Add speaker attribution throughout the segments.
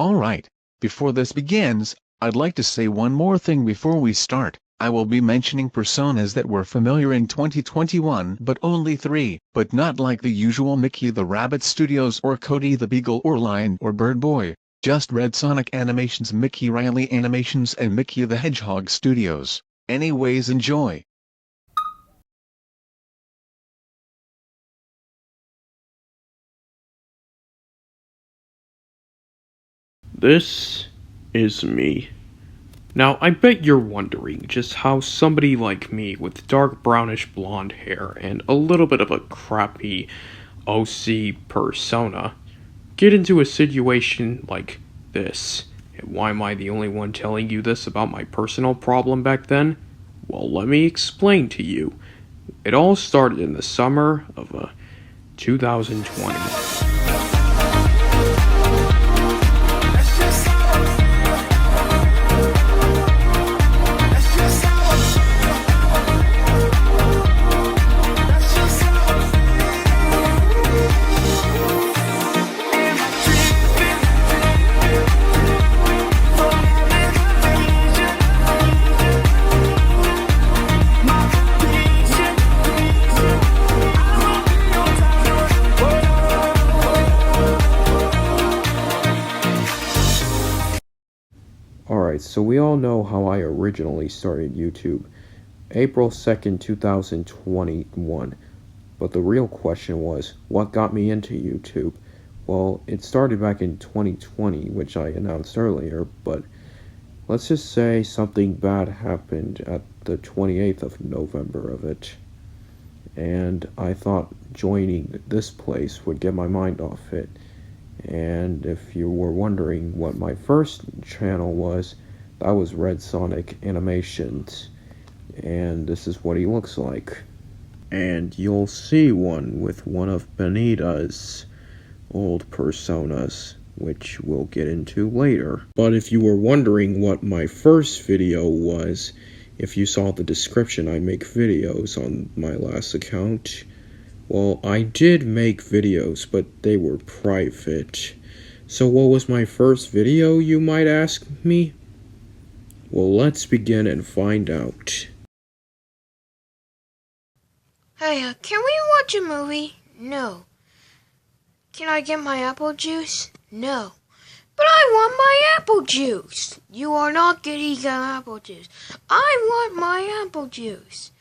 Speaker 1: Alright, before this begins, I'd like to say one more thing before we start. I will be mentioning personas that were familiar in 2021 but only 3, but not like the usual Mickey the Rabbit Studios or Cody the Beagle or Lion or Bird Boy, just Red Sonic Animations, Mickey Riley Animations and Mickey the Hedgehog Studios. Anyways, enjoy.
Speaker 2: This is me. Now, I bet you're wondering just how somebody like me with dark brownish blonde hair and a little bit of a crappy OC persona get into a situation like this. And why am I the only one telling you this about my personal problem back then? Well, let me explain to you. It all started in the summer of 2020. Alright, so we all know how I originally started YouTube. April 2nd, 2021. But the real question was, what got me into YouTube? Well, it started back in 2020, which I announced earlier, but let's just say something bad happened at the 28th of November of it. And I thought joining this place would get my mind off it. And if you were wondering what my first channel was, that was Red Sonic Animations. And this is what he looks like. And you'll see one with one of Benita's old personas, which we'll get into later. But if you were wondering what my first video was, if you saw the description, I make videos on my last account. Well, I did make videos, but they were private. So what was my first video, you might ask me? Well, let's begin and find out.
Speaker 3: Hey, can we watch a movie? No. Can I get my apple juice? No. But I want my apple juice. You are not getting apple juice. I want my apple juice.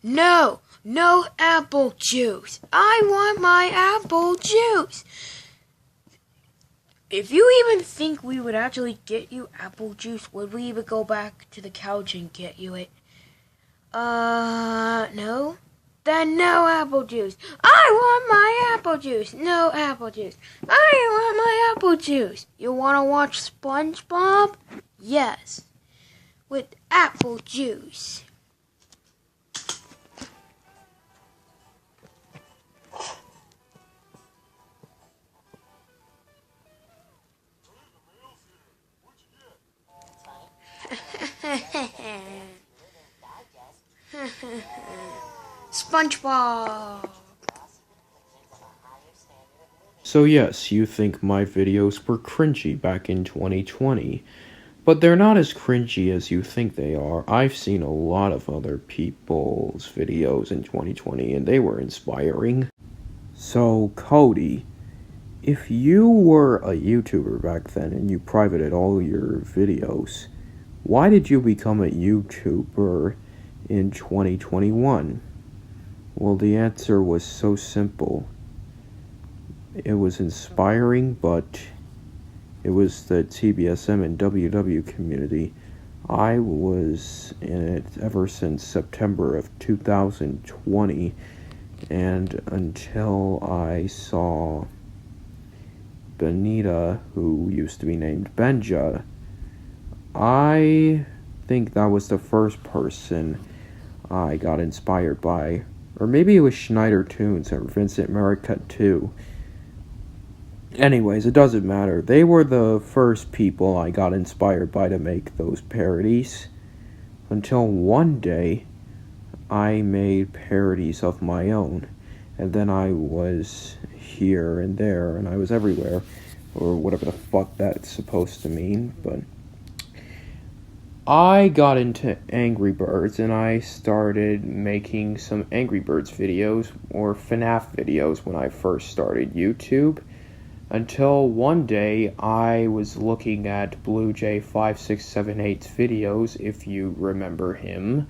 Speaker 3: No. No apple juice. I want my apple juice. If you even think we would actually get you apple juice, would we even go back to the couch and get you it? No? Then no apple juice. I want my apple juice. No apple juice. I want my apple juice. You want to watch SpongeBob? Yes. With apple juice. SpongeBob.
Speaker 2: So yes, you think my videos were cringy back in 2020, but they're not as cringy as you think they are. I've seen a lot of other people's videos in 2020 and they were inspiring. So Cody, if you were a YouTuber back then and you privated all your videos, why did you become a YouTuber in 2021? Well, the answer was so simple. It was inspiring, but it was the TBSM and WW community. I was in it ever since September of 2020, and until I saw Benita, who used to be named Benja, I think that was the first person I got inspired by. Or maybe it was Schneider Tunes or Vincent Maricut too. Anyways, it doesn't matter. They were the first people I got inspired by to make those parodies. Until one day, I made parodies of my own. And then I was here and there, and I was everywhere. or whatever the fuck that's supposed to mean, but I got into Angry Birds and I started making some Angry Birds videos or FNAF videos when I first started YouTube. Until one day I was looking at BlueJ5678's videos, if you remember him.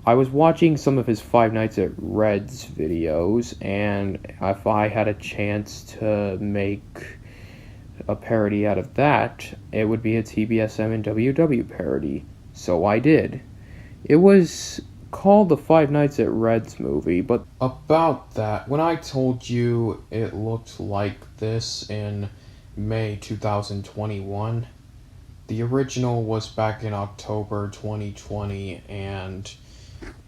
Speaker 2: I was watching some of his Five Nights at Red's videos, and if I had a chance to make a parody out of that, it would be a TBSM and WW parody. So I did. It was called the Five Nights at Red's movie, but about that, when I told you it looked like this in May 2021, the original was back in October 2020, and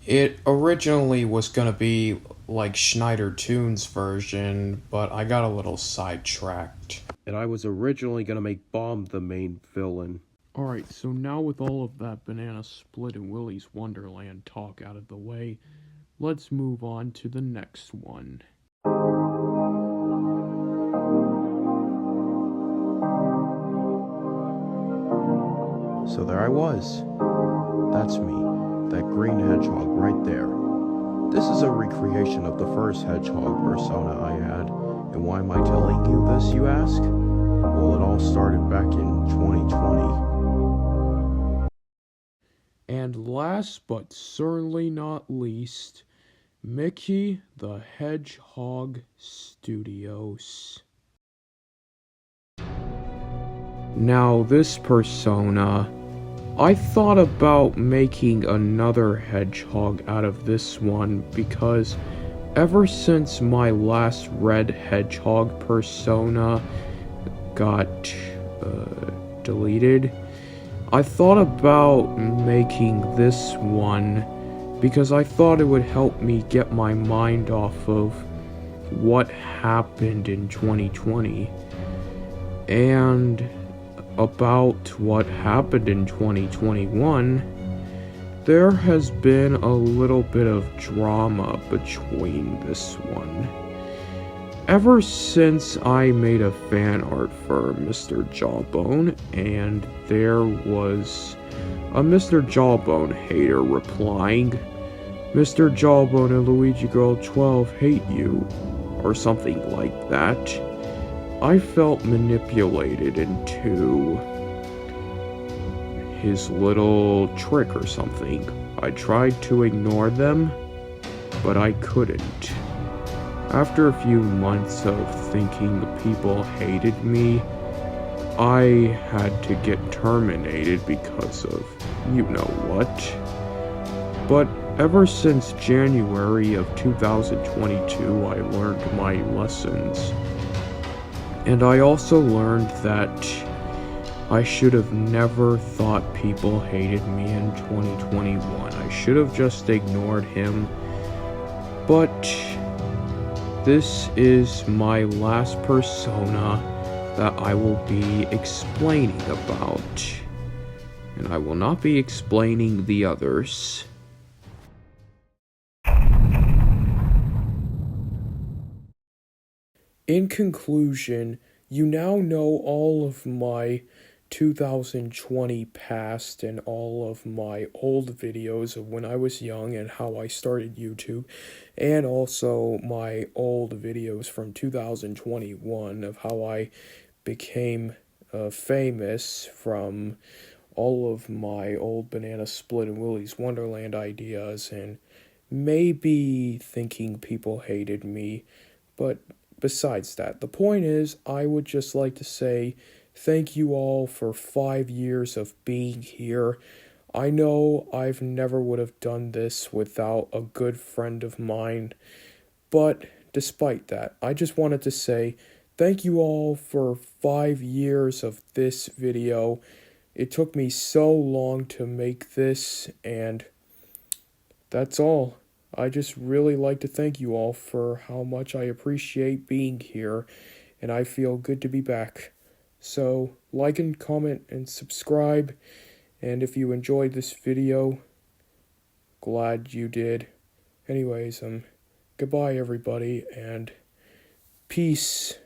Speaker 2: it originally was gonna be like Schneider Toon's version, but I got a little sidetracked. And I was originally gonna make Bomb the main villain. Alright, so now with all of that Banana Split and Willy's Wonderland talk out of the way, let's move on to the next one.
Speaker 4: So there I was. That's me, that green hedgehog right there. This is a recreation of the first hedgehog persona I had. And why am I telling you this, you ask? Well, it all started back in 2020.
Speaker 2: And last but certainly not least, Mickey the Hedgehog Studios. Now this persona, I thought about making another hedgehog out of this one because ever since my last red hedgehog persona got deleted, I thought about making this one because I thought it would help me get my mind off of what happened in 2020 and about what happened in 2021. There has been a little bit of drama between this one. Ever since I made a fan art for Mr. Jawbone, and there was a Mr. Jawbone hater replying, "Mr. Jawbone and Luigi Girl 12 hate you," or something like that, I felt manipulated into his little trick or something. I tried to ignore them, but I couldn't. After a few months of thinking people hated me, I had to get terminated because of you know what. But ever since January of 2022, I learned my lessons. And I also learned that I should have never thought people hated me in 2021. I should have just ignored him. But this is my last persona that I will be explaining about. And I will not be explaining the others. In conclusion, you now know all of my 2020 past and all of my old videos of when I was young and how I started YouTube, and also my old videos from 2021 of how I became famous from all of my old Banana Split and Willy's Wonderland ideas and maybe thinking people hated me, but besides that, the point is, I would just like to say thank you all for 5 years of being here. I know I've never would have done this without a good friend of mine, but despite that, I just wanted to say thank you all for 5 years of this video. It took me so long to make this, and that's all. I just really like to thank you all for how much I appreciate being here, and I feel good to be back. So, like and comment and subscribe, and if you enjoyed this video, glad you did. Anyways, goodbye everybody, and peace.